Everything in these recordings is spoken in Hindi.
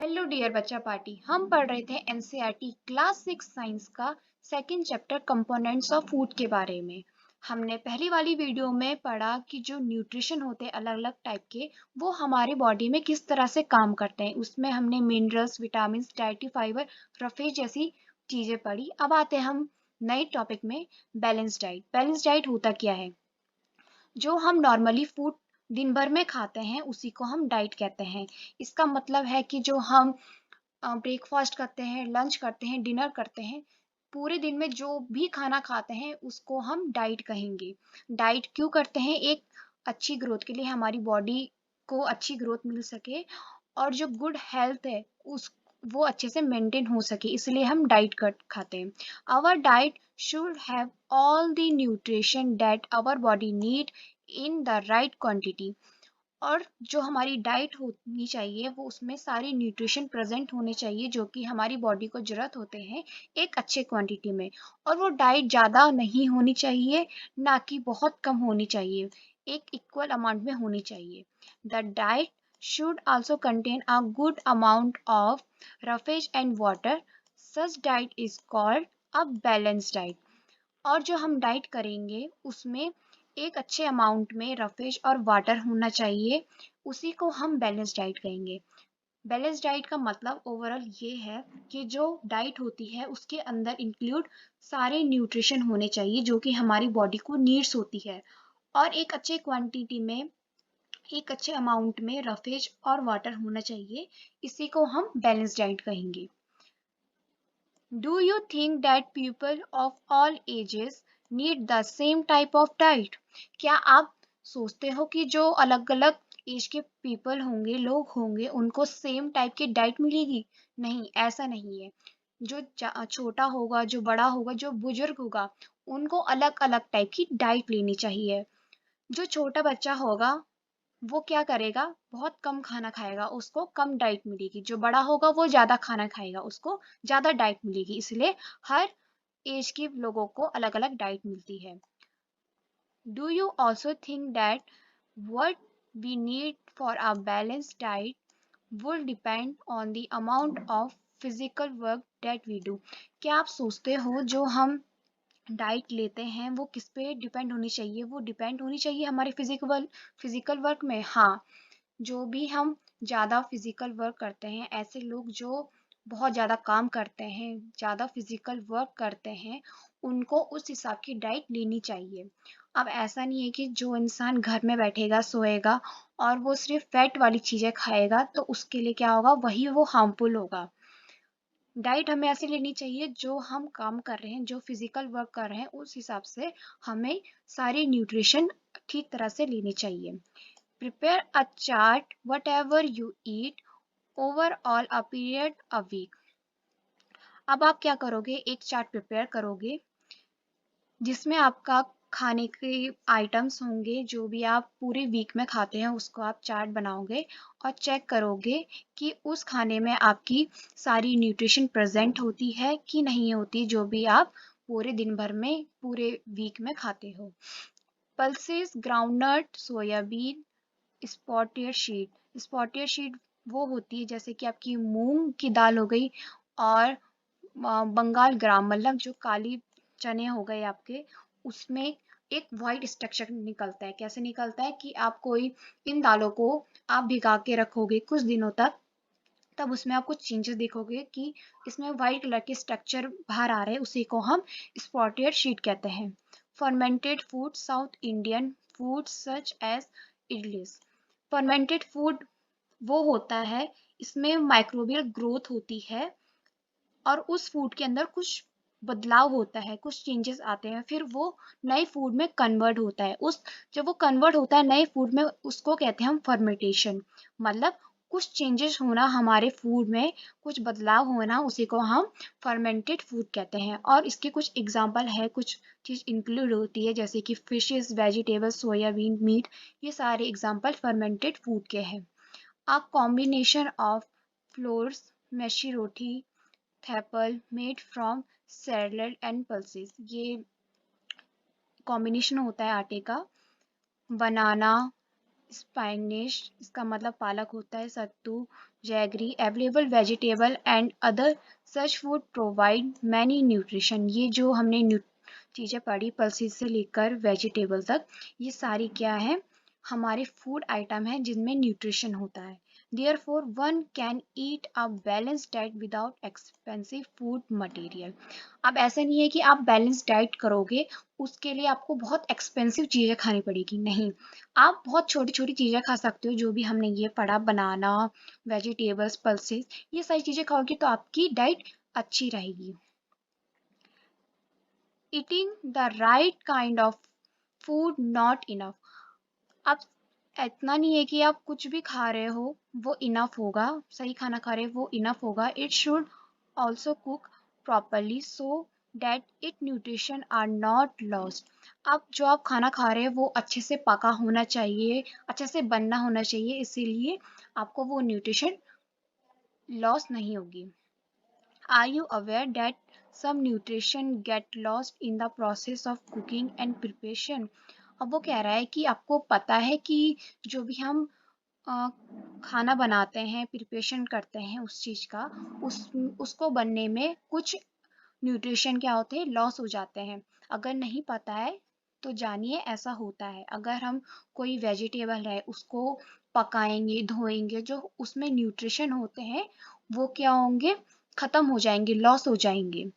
हेलो डियर बच्चा पार्टी। हम पढ़ रहे थे एनसीईआरटी क्लास 6 साइंस का second chapter components of food के बारे में। हमने पहली वाली वीडियो में पढ़ा कि जो न्यूट्रिशन होते हैं अलग अलग टाइप के, वो हमारे बॉडी में किस तरह से काम करते हैं। उसमें हमने minerals, vitamin, dietary fibre, roughage जैसी चीजें पढ़ी। अब आते हैं हम नए टॉपिक में, बैलेंस डाइट। बैलेंस डाइट होता क्या है? जो हम नॉर्मली फूड दिन भर में खाते हैं उसी को हम डाइट कहते हैं। इसका मतलब है कि जो हम ब्रेकफास्ट करते हैं, लंच करते हैं, डिनर करते हैं, पूरे दिन में जो भी खाना खाते हैं उसको हम डाइट कहेंगे। डाइट क्यों करते हैं? एक अच्छी ग्रोथ के लिए, हमारी बॉडी को अच्छी ग्रोथ मिल सके और जो गुड हेल्थ है उस वो अच्छे से मेंटेन हो सके, इसलिए हम डाइट कर खाते हैं। Our diet should have all the nutrition that our body need in the right quantity. और जो हमारी डाइट होनी चाहिए वो उसमें सारे न्यूट्रिशन प्रेजेंट होने चाहिए जो कि हमारी बॉडी को जरूरत होते हैं एक अच्छे क्वांटिटी में। और वो डाइट ज़्यादा नहीं होनी चाहिए, ना कि बहुत कम होनी चाहिए, एक इक्वल अमाउंट में होनी चाहिए। The diet should also contain a good amount of roughage and water. Such diet is called a balanced diet. और जो हम डाइट करेंगे उसमें एक अच्छे अमाउंट में रफेज और वाटर होना चाहिए, उसी को हम बैलेंस डाइट कहेंगे। बैलेंस डाइट का मतलब ओवरऑल ये है कि जो डाइट होती है उसके अंदर इंक्लूड सारे न्यूट्रिशन होने चाहिए जो कि हमारी बॉडी को नीड्स होती है, और एक अच्छे क्वांटिटी में, एक अच्छे अमाउंट में रफेज और वाटर होना चाहिए। इसी को हम बैलेंस डाइट कहेंगे। Do you think that people of all ages need the same type of diet? क्या आप सोचते हो कि जो अलग अलग एज के पीपल होंगे, लोग होंगे, उनको सेम टाइप की डाइट मिलेगी? नहीं, ऐसा नहीं है। जो छोटा होगा, जो बड़ा होगा, जो बुजुर्ग होगा, उनको अलग अलग टाइप की डाइट लेनी चाहिए। जो छोटा बच्चा होगा वो क्या करेगा? बहुत कम खाना खाएगा, उसको कम डाइट मिलेगी। जो बड़ा होगा वो ज्यादा खाना खाएगा, उसको ज्यादा डाइट मिलेगी। इसलिए हर एज के लोगों को अलग अलग डाइट मिलती है। Do you also think that what we need for a balanced diet will depend on the amount of physical work that we do? क्या आप सोचते हो जो हम डाइट लेते हैं वो किस पे डिपेंड होनी चाहिए? वो डिपेंड होनी चाहिए हमारे फिजिकल वर्क में। हाँ, जो भी हम ज़्यादा फिजिकल वर्क करते हैं, ऐसे लोग जो बहुत ज़्यादा काम करते हैं, ज़्यादा फिजिकल वर्क करते हैं, उनको उस हिसाब की डाइट लेनी चाहिए। अब ऐसा नहीं है कि जो इंसान घर में बैठेगा, सोएगा और वो सिर्फ फैट वाली चीज़ें खाएगा तो उसके लिए क्या होगा? वही वो हार्मफुल होगा। डाइट हमें ऐसे लेनी चाहिए, जो हम काम कर रहे हैं, जो फिजिकल वर्क कर रहे हैं, उस हिसाब से हमें सारी न्यूट्रिशन ठीक तरह से लेनी चाहिए। Prepare a chart whatever you eat overall a period a week. अब आप क्या करोगे? एक चार्ट प्रिपेयर करोगे जिसमें आपका खाने के आइटम्स होंगे, जो भी आप पूरे वीक में खाते हैं उसको आप चार्ट बनाओगे और चेक करोगे कि उस खाने में आपकी सारी न्यूट्रिशन प्रेजेंट होती है कि नहीं होती, जो भी आप पूरे दिन भर में, पूरे वीक में खाते हो। Pulses, groundnut, soybean, spotted sheet. Spotted sheet वो होती है जैसे कि आपकी मूंग की दाल हो गई, और बंगाल ग्राम मतलब जो काली चने हो गए आपके, उसमें एक वाइट स्ट्रक्चर निकलता है। कैसे निकलता है कि आप कोई इन दालों को आप भिगा के रखोगे कुछ दिनों तक, तब उसमें आप कुछ चेंजेस देखोगे कि इसमें व्हाइट कलर के स्ट्रक्चर बाहर आ रहे हैं, उसी को हम स्पॉटेड शीट कहते हैं। Fermented food, south Indian food such as idlis. Fermented food वो होता है, इसमें माइक्रोबियल ग्रोथ होती है और उस फूड के अंदर कुछ बदलाव होता है, कुछ चेंजेस आते हैं, फिर वो नए फूड में कन्वर्ट होता है। उस जब वो कन्वर्ट होता है नए फूड में, उसको कहते हैं हम फर्मेंटेशन। मतलब कुछ चेंजेस होना हमारे फूड में, कुछ बदलाव होना, उसी को हम फर्मेंटेड फूड कहते हैं। और इसके कुछ एग्जांपल है, कुछ चीज इंक्लूड होती है जैसे कि फिशेस, वेजिटेबल्स, सोयाबीन, मीट, ये सारे एग्जांपल फर्मेंटेड फूड के हैं। A combination of flours, missi roti, thepla made from salad and pulses. ये कॉम्बिनेशन होता है आटे का। बनाना, स्पाइनिश, इसका मतलब पालक होता है, सत्तू, jaggery, available vegetable and other such food provide many nutrition। ये जो हमने चीज़ें पढ़ी पल्सेस से लेकर वेजिटेबल तक, ये सारी क्या है, हमारे फूड आइटम है जिनमें न्यूट्रिशन होता है। Therefore, one can eat a balanced diet without expensive food material। अब ऐसा नहीं है कि आप बैलेंस डाइट करोगे उसके लिए आपको बहुत एक्सपेंसिव चीज़ें खानी पड़ेगी, नहीं। आप बहुत छोटी छोटी चीज़ें खा सकते हो, जो भी हमने ये पढ़ा, बनाना, वेजिटेबल्स, पल्सेस, ये सारी चीज़ें खाओगे तो आपकी डाइट अच्छी रहेगी। Eating the right kind of food not enough। अब इतना नहीं है कि आप कुछ भी खा रहे हो वो इनफ होगा, सही खाना खा रहे हो वो इनफ होगा। It should also cook properly so that it nutrition are not lost. अब जो आप खाना खा रहे हो वो अच्छे से पका होना चाहिए, अच्छे से बनना होना चाहिए, इसीलिए आपको वो न्यूट्रिशन लॉस नहीं होगी। Are you aware that some nutrition get lost in the process of cooking and preparation? अब वो कह रहा है कि आपको पता है कि जो भी हम अ, खाना बनाते हैं, प्रिपरेशन करते हैं उस चीज़ का, उसको बनने में कुछ न्यूट्रिशन क्या होते हैं, लॉस हो जाते हैं। अगर नहीं पता है तो जानिए ऐसा होता है। अगर हम कोई वेजिटेबल है उसको पकाएंगे, धोएंगे, जो उसमें न्यूट्रिशन होते हैं वो क्या होंगे, खत्म हो जाएंगे, लॉस हो जाएंगे।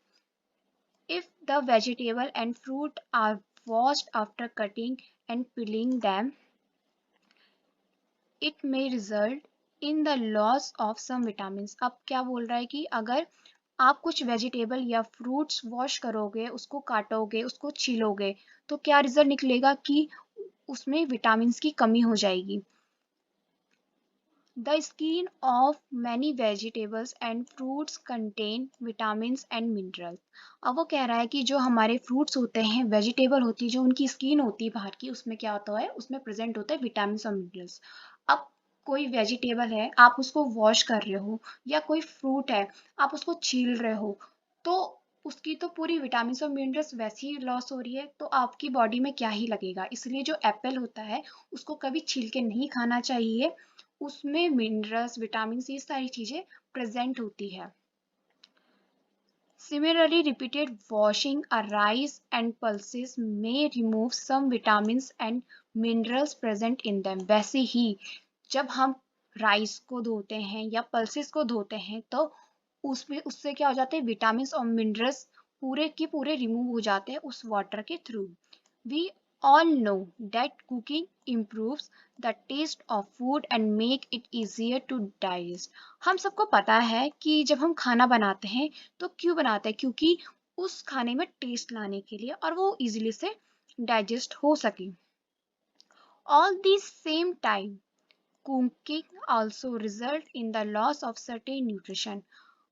If the vegetable and fruit are washed after cutting and peeling them, it may result in the loss of some vitamins। अब क्या बोल रहा है कि अगर आप कुछ वेजिटेबल या फ्रूट्स वॉश करोगे, उसको काटोगे, उसको छीलोगे, तो क्या रिजल्ट निकलेगा कि उसमें विटामिन्स की कमी हो जाएगी। The skin of many vegetables and fruits contain vitamins and minerals। अब वो कह रहा है कि जो हमारे फ्रूट्स होते हैं, वेजिटेबल होती है, जो उनकी स्किन होती है बाहर की, उसमें क्या होता है, उसमें प्रेजेंट होता है विटामिन्स और मिनरल्स। अब कोई वेजिटेबल है, आप उसको वॉश कर रहे हो, या कोई फ्रूट है, आप उसको छील रहे हो, तो उसकी तो पूरी विटामिन्स और मिनरल्स वैसे ही लॉस हो रही है, तो आपकी बॉडी में क्या ही लगेगा। इसलिए जो एप्पल होता है उसको कभी छील के नहीं खाना चाहिए, उसमें मिनरल्स, विटामिन, ये सारी चीजें प्रेजेंट होती है। Similarly, repeated washing a rice and pulses may remove some vitamins and minerals present in them। वैसे ही जब हम राइस को धोते हैं या पल्सेस को धोते हैं तो उसमें उससे क्या हो जाते हैं, विटामिन्स और मिनरल्स पूरे के पूरे रिमूव हो जाते हैं उस वाटर के through. We all know that cooking improves the taste of food and make it easier to digest। हम सबको पता है कि जब हम खाना बनाते हैं तो क्यों बनाते हैं, क्योंकि उस खाने में टेस्ट लाने के लिए और वो इजीली से डाइजेस्ट हो सके। All the same time, cooking also result in the loss of certain nutrition।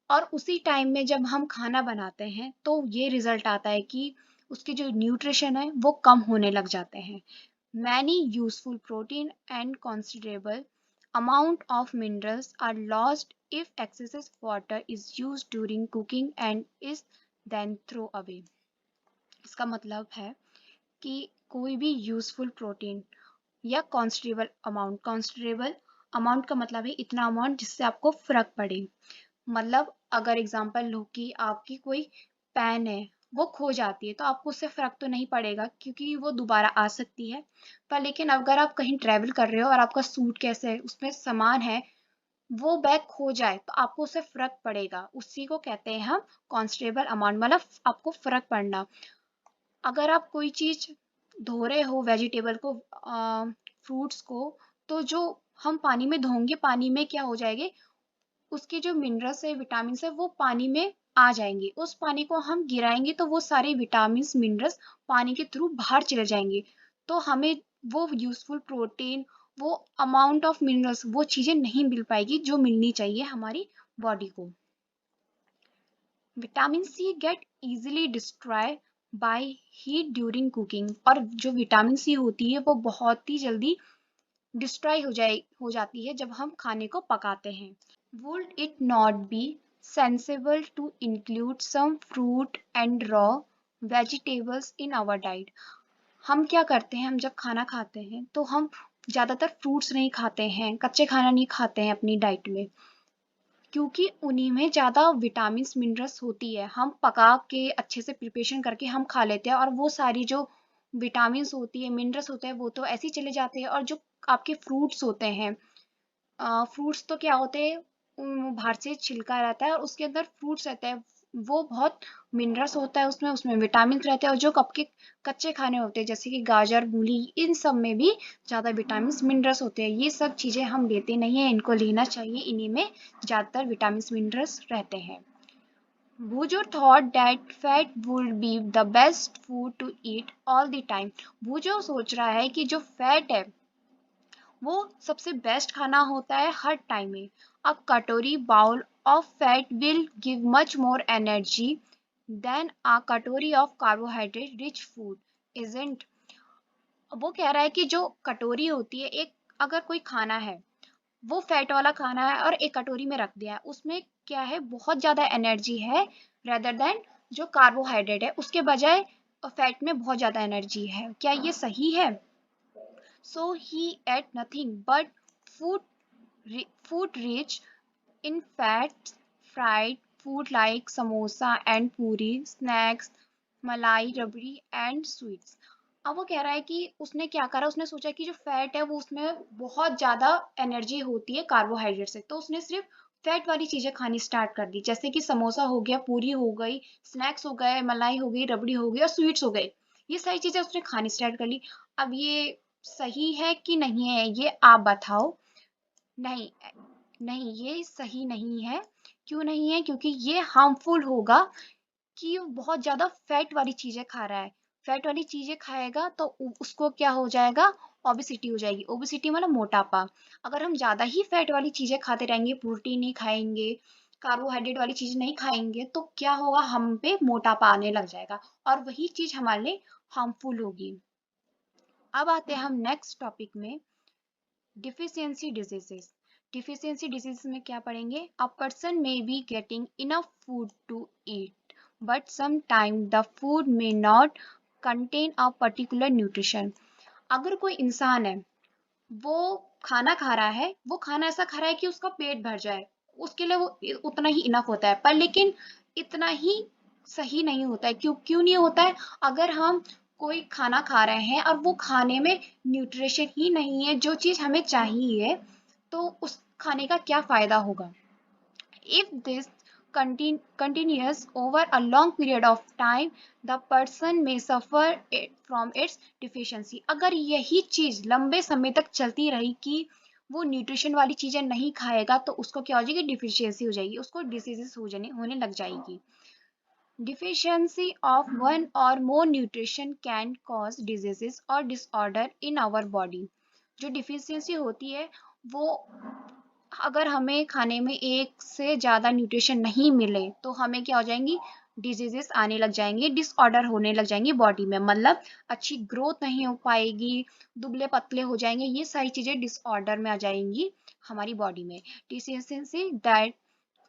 और उसी टाइम में जब हम खाना बनाते हैं तो ये रिजल्ट आता है कि उसके जो न्यूट्रिशन है वो कम होने लग जाते हैं। Many useful protein and considerable amount of minerals are lost if excessive water is used during cooking and is then thrown away। इसका मतलब है कि कोई भी यूजफुल प्रोटीन या कॉन्स्टेबल अमाउंट का मतलब है इतना अमाउंट जिससे आपको फर्क पड़े। मतलब अगर एग्जांपल लो कि आपकी कोई पेन है, वो खो जाती है तो आपको उससे फर्क तो नहीं पड़ेगा क्योंकि वो दोबारा आ सकती है। पर लेकिन अगर आप कहीं ट्रैवल कर रहे हो और आपका सूट कैसे है, उसमें सामान है, वो बैग खो जाए तो आपको उससे फर्क पड़ेगा। उसी को कहते हैं हम कॉन्स्टेबल अमाउंट, मतलब आपको फर्क पड़ना। अगर आप कोई चीज धो रहे हो, वेजिटेबल को, फ्रूट्स को, तो जो हम पानी में धोंगे, पानी में क्या हो जाएंगे, उसके जो मिनरल्स है, विटामिन है, वो पानी में आ जाएंगे। उस पानी को हम गिराएंगे तो वो सारे विटामिन, मिनरल्स पानी के थ्रू बाहर चले जाएंगे। तो हमें वो यूजफुल प्रोटीन, वो अमाउंट ऑफ मिनरल्स, वो चीजें नहीं मिल पाएगी जो मिलनी चाहिए हमारी बॉडी को। Vitamin C get easily destroy by heat during cooking. और जो विटामिन सी होती है वो बहुत ही जल्दी डिस्ट्रॉय हो जाती है जब हम खाने को पकाते हैं। Would it not be sensible to include some fruit and raw vegetables in our diet? हम क्या करते हैं, हम जब खाना खाते हैं तो हम ज्यादातर फ्रूट्स नहीं खाते हैं, कच्चे खाना नहीं खाते हैं अपनी डाइट में। क्योंकि उन्हीं में ज़्यादा विटामिन मिनरल्स होती है। हम पका के अच्छे से प्रिपरेशन करके हम खा लेते हैं और वो सारी जो विटामिन होती है, मिनरल्स होते हैं, वो तो ऐसे ही चले जाते हैं। और जो आपके फ्रूट्स होते हैं, फ्रूट्स तो क्या होते हैं, बाहर से छिलका रहता है और उसके अंदर फ्रूट्स रहते हैं, वो बहुत मिनरल्स होता है उसमें, उसमें विटामिन रहते हैं। और जो कप के कच्चे खाने होते हैं जैसे कि गाजर, मूली, इन सब में भी ज्यादा विटामिन मिनरल्स होते हैं। ये सब चीजें हम लेते नहीं है, इनको लेना चाहिए, इन्हीं में ज्यादातर विटामिन मिनरल्स रहते हैं। Bujo thought that fat would be the best food to eat all the time. बुजो सोच रहा है कि जो फैट है वो सबसे बेस्ट खाना होता है हर टाइम में। A कटोरी bowl of fat will give much more energy than a कटोरी of carbohydrate rich food, isn't? वो कह रहा है कि जो कटोरी होती है, एक अगर कोई खाना है, वो फैट वाला खाना है और एक कटोरी में रख दिया है, उसमें क्या है, बहुत ज्यादा एनर्जी है रेदर देन जो कार्बोहाइड्रेट है उसके बजाय फैट में बहुत ज्यादा एनर्जी है। क्या ये सही है? So he ate nothing but food, food rich in fat, fried food like samosa and puri, snacks, malai, rabdi and sweets. अब वो कह रहा है कि उसने क्या करा, उसने सोचा कि जो फैट है वो उसमें बहुत ज्यादा एनर्जी होती है कार्बोहाइड्रेट से, तो उसने सिर्फ फैट वाली चीजें खानी स्टार्ट कर दी, जैसे कि समोसा हो गया, पूरी हो गई, स्नैक्स हो गए, मलाई हो गई, रबड़ी हो गई और स्वीट्स हो गए। ये सारी चीजें उसने खानी स्टार्ट कर ली। अब ये सही है कि नहीं है, ये आप बताओ। नहीं, नहीं, ये सही नहीं है। क्यों नहीं है? क्योंकि ये हार्मफुल होगा कि वो बहुत ज्यादा फैट वाली चीजें खा रहा है। फैट वाली चीजें खाएगा तो उसको क्या हो जाएगा, ओबेसिटी हो जाएगी। ओबेसिटी मतलब मोटापा। अगर हम ज्यादा ही फैट वाली चीजें खाते रहेंगे, प्रोटीन नहीं खाएंगे, कार्बोहाइड्रेट वाली चीजें नहीं खाएंगे, तो क्या होगा, हम पे मोटापा आने लग जाएगा और वही चीज हमारे लिए हार्मफुल होगी। अब आते हैं हम नेक्स्ट टॉपिक में, डिफिशियंसी डिजीजेस। डिफिशियंसी डिजीज में क्या पढ़ेंगे? A person may be getting enough food to eat but sometime the food may not contain a particular nutrition. अगर कोई इंसान है, वो खाना खा रहा है, वो खाना ऐसा खा रहा है कि उसका पेट भर जाए, उसके लिए वो उतना ही इनफ होता है, पर लेकिन इतना ही सही नहीं होता है। क्यों क्यों नहीं होता है? अगर हम कोई खाना खा रहे हैं और वो खाने में न्यूट्रिशन ही नहीं है जो चीज हमें चाहिए, तो उस खाने का क्या फायदा होगा? If this continues over a long period of time, the person may suffer from its deficiency. अगर यही चीज लंबे समय तक चलती रही कि वो न्यूट्रिशन वाली चीजें नहीं खाएगा, तो उसको क्या हो जाएगी, डिफिशियंसी हो जाएगी, उसको डिसीजेस होने लग जाएगी। Deficiency of one or more nutrition can cause diseases or disorder in our body. जो डिफिशियंसी होती है वो, अगर हमें खाने में एक से ज्यादा न्यूट्रिशन नहीं मिले तो हमें क्या हो जाएंगी, डिजीजेस आने लग जाएंगे, डिसऑर्डर होने लग जाएंगे बॉडी में, मतलब अच्छी ग्रोथ नहीं हो पाएगी, दुबले पतले हो जाएंगे, ये सारी चीजें डिसऑर्डर में आ जाएंगी हमारी बॉडी में। Deficiency that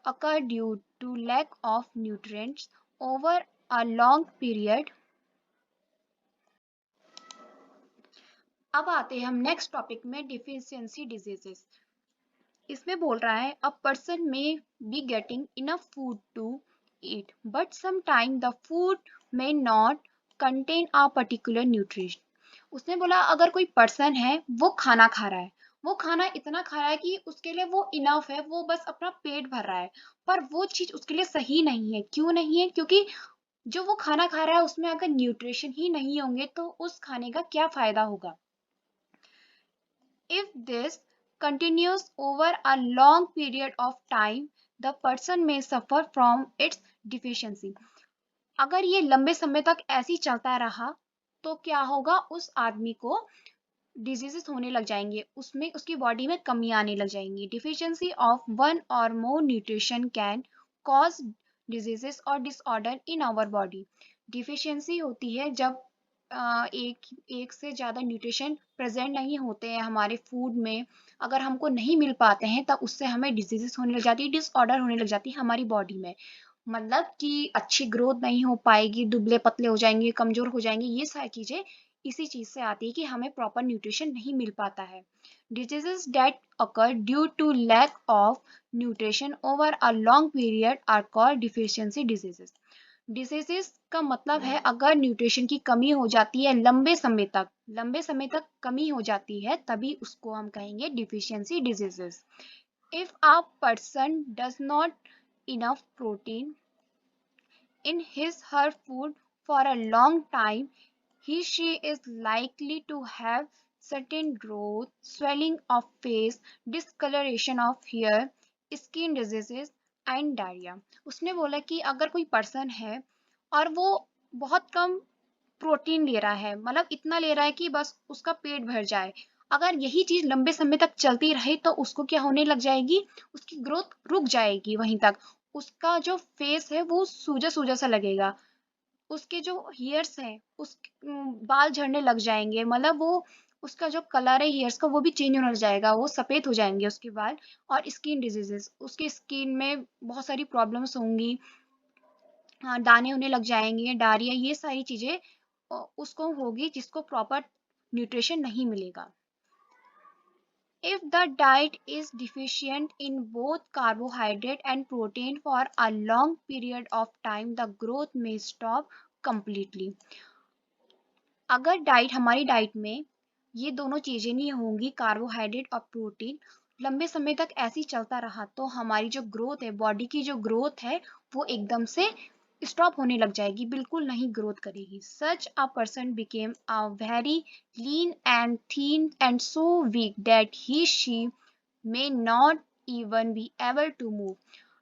occur due to lack of nutrients over a long period। अब आते हैं हम नेक्स्ट टॉपिक में, डिफिशियंसी डिजीजेस। इसमें बोल रहा है a person may be getting enough food to eat but sometime the food may not contain a particular nutrition. उसने बोला अगर कोई पर्सन है, वो खाना खा रहा है, वो खाना इतना खा रहा है कि उसके लिए वो इनफ है, वो बस अपना पेट भर रहा है, पर वो चीज उसके लिए सही नहीं है। क्यों नहीं है? क्योंकि जो वो खाना खा रहा है उसमें अगर न्यूट्रिशन ही नहीं होंगे तो उस खाने का क्या फायदा होगा? If this continues over a long period of time, the person may suffer from its deficiency। अगर ये लंबे समय तक ऐसे ही चलता रहा तो क्या होगा, उस आदमी को डिजीजेस होने लग जाएंगे, उसमें उसकी बॉडी में कमी आने लग जाएंगी। Deficiency of one or more nutrition can cause diseases or disorder in our body. Deficiency होती है जब एक एक से ज्यादा न्यूट्रिशन प्रेजेंट नहीं होते हैं हमारे फूड में, अगर हमको नहीं मिल पाते हैं तब उससे हमें डिजीजेस होने लग जाती है, डिसऑर्डर होने लग जाती है हमारी बॉडी में। मतलब कि अच्छी ग्रोथ नहीं हो पाएगी, दुबले पतले हो जाएंगे, कमजोर हो जाएंगे, ये सारी चीजें इसी चीज से आती है कि हमें प्रॉपर न्यूट्रिशन नहीं मिल पाता है। Diseases that occur due to lack of nutrition over a long period are called deficiency diseases। Diseases का मतलब है अगर न्यूट्रिशन की कमी हो जाती है लंबे समय तक कमी हो जाती है, तभी उसको हम कहेंगे deficiency diseases. If a person does not enough protein in his her food for a long time, she is likely to have certain growth, swelling of face, discoloration of hair, skin diseases and diarrhea। उसने बोला कि अगर कोई पर्सन है और वो बहुत कम प्रोटीन ले रहा है, मतलब इतना ले रहा है कि बस उसका पेट भर जाए, अगर यही चीज लंबे समय तक चलती रहे तो उसको क्या होने लग जाएगी, उसकी ग्रोथ रुक जाएगी वहीं तक। उसका जो फेस है वो सूजा सूजा सा लगेगा, उसके जो हेयर्स हैं उस बाल झड़ने लग जाएंगे, मतलब वो उसका जो कलर है हेयर्स का वो भी चेंज होने लग जाएगा, वो सफेद हो जाएंगे उसके बाल। और स्किन डिजीजेस, उसकी स्किन में बहुत सारी प्रॉब्लम्स होंगी, हाँ, दाने होने लग जाएंगे, डायरिया, ये सारी चीजें उसको होगी जिसको प्रॉपर न्यूट्रिशन नहीं मिलेगा। If the diet is deficient in both carbohydrate and protein for a long period of time, the growth may stop completely। अगर हमारी डाइट में ये दोनों चीजें नहीं होंगी, कार्बोहाइड्रेट और प्रोटीन, लंबे समय तक ऐसे ही चलता रहा तो हमारी जो ग्रोथ है, बॉडी की जो ग्रोथ है वो एकदम से स्टॉप होने लग जाएगी, बिल्कुल नहीं ग्रोथ करेगी। Such a person became a very lean and thin and so weak that he she may not even be able to move।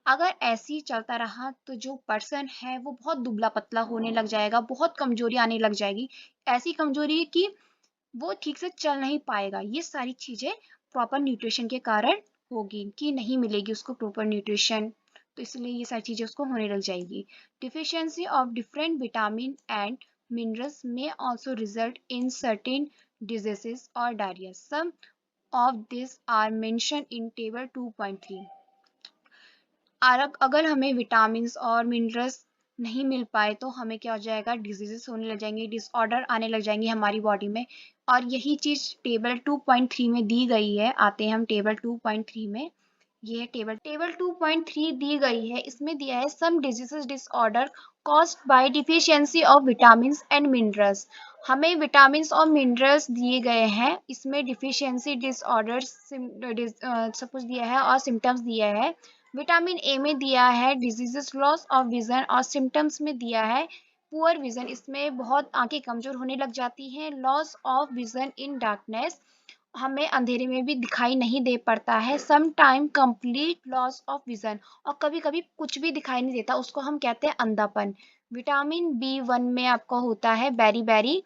अगर ऐसे ही चलता रहा तो जो पर्सन है वो बहुत दुबला पतला होने लग जाएगा, बहुत कमजोरी आने लग जाएगी, ऐसी कमजोरी कि वो ठीक से चल नहीं पाएगा। ये सारी चीजें प्रॉपर न्यूट्रिशन के कारण होगी कि नहीं मिलेगी उसको प्रॉपर न्यूट्रिशन, तो इसलिए ये सारी चीजें उसको होने लग जाएगी। Deficiency of different vitamin and minerals may also result in certain diseases और diarrhoea. Some of these are mentioned in table 2.3। अगर हमें विटामिन और मिनरल्स नहीं मिल पाए तो हमें क्या हो जाएगा, डिजीजेस होने लग जाएंगे, डिसऑर्डर आने लग जाएंगे हमारी बॉडी में। और यही चीज टेबल 2.3 में दी गई है। आते हैं हम टेबल 2.3 में। ये है टेबल 2.3 दी गई है, इसमें दिया है some diseases disorder caused by deficiency of vitamin and minerals. हमें विटामिन और मिनरल्स दिए गए हैं, इसमें डिफिशियंसी डिसऑर्डर सब कुछ दिया है और सिम्टम्स दिया है। विटामिन ए में दिया है डिजीजेस लॉस ऑफ विजन, और सिम्टम्स में दिया है पुअर विजन, इसमें बहुत आंखें कमजोर होने लग जाती हैं। Loss of vision in darkness, हमें अंधेरे में भी दिखाई नहीं दे पड़ता है। Some time complete loss of vision, और कभी कभी कुछ भी दिखाई नहीं देता, उसको हम कहते हैं अंधापन। विटामिन B1 में आपको होता है बेरी बेरी,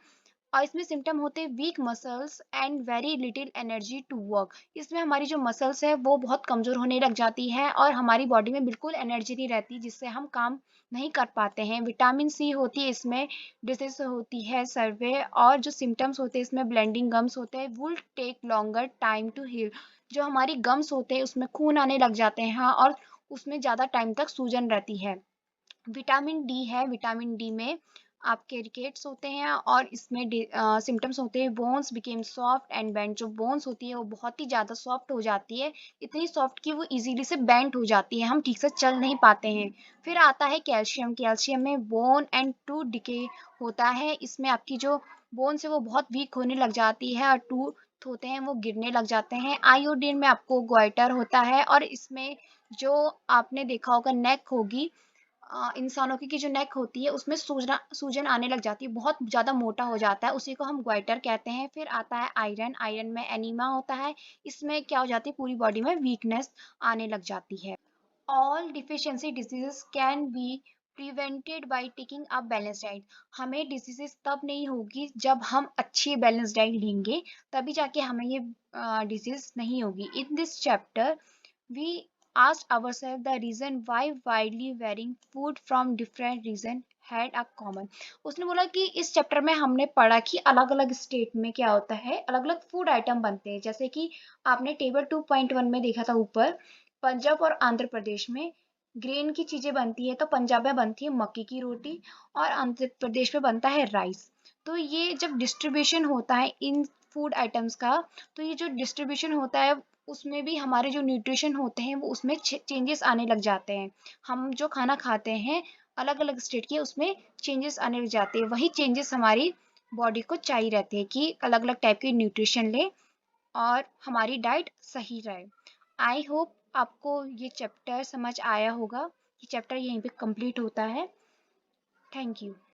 और इसमें सिम्टम होते हैं weak muscles and very little energy to work. इसमें हमारी जो मसल्स है वो बहुत कमजोर होने लग जाती है और हमारी बॉडी में बिल्कुल एनर्जी नहीं रहती, जिससे हम काम नहीं कर पाते हैं। विटामिन सी होती है इसमें, डिसीज होती है सर्वे, और जो सिम्टम्स होते हैं इसमें ब्लेंडिंग गम्स होते हैं, will take longer time to heal. जो हमारी गम्स होते हैं उसमें खून आने लग जाते हैं, हाँ, और उसमें ज्यादा टाइम तक सूजन रहती है। विटामिन डी है, विटामिन डी में आपके रिकेट्स होते हैं, और इसमें सिम्टम्स होते हैं bones became soft and bend. जो बोन्स होती है वो बहुत ही ज़्यादा सॉफ्ट हो जाती है, इतनी सॉफ्ट कि वो इजीली से बेंड हो जाती है, हम ठीक से चल नहीं पाते हैं। फिर आता है कैल्शियम। कैल्शियम में बोन एंड टूथ डिके होता है, इसमें आपकी जो बोन्स है वो बहुत वीक होने लग जाती है और टूथ होते हैं वो गिरने लग जाते हैं। आयोडीन में आपको गोइटर होता है, और इसमें जो आपने देखा होगा नेक होगी, इंसानों की जो नेक होती है उसमें सूजन आने लग जाती है, बहुत ज्यादा मोटा हो जाता है, उसी को हम ग्वाइटर कहते हैं। फिर आता है आयरन। आयरन में एनीमा होता है, इसमें क्या हो जाती है, पूरी बॉडी में वीकनेस आने लग जाती है। All deficiency diseases can be prevented by taking a balance diet. हमें डिजीजेस तब नहीं होगी जब हम अच्छी बैलेंस डाइट लेंगे, तभी जाके हमें ये डिजीज नहीं होगी। In this chapter we asked ourselves the reason why widely varying food from different region had a common। उसने बोला कि इस चैप्टर में हमने पढ़ा कि अलग अलग स्टेट में क्या होता है, अलग अलग फूड आइटम बनते हैं। जैसे कि आपने टेबल 2.1 में देखा था ऊपर, पंजाब और आंध्र प्रदेश में ग्रेन की चीजें बनती है तो पंजाब में बनती है मक्की की रोटी और आंध्र प्रदेश में बनता है राइस। तो ये जब डिस्ट्रीब्यूशन होता है इन फूड आइटम्स का, तो ये जो डिस्ट्रीब्यूशन होता है उसमें भी हमारे जो न्यूट्रिशन होते हैं वो उसमें चेंजेस आने लग जाते हैं। हम जो खाना खाते हैं अलग अलग स्टेट के, उसमें चेंजेस आने लग जाते हैं। वही चेंजेस हमारी बॉडी को चाहिए रहते हैं कि अलग अलग टाइप के न्यूट्रिशन ले और हमारी डाइट सही रहे। आई होप आपको ये चैप्टर समझ आया होगा। ये चैप्टर यहीं पे कंप्लीट होता है। Thank you.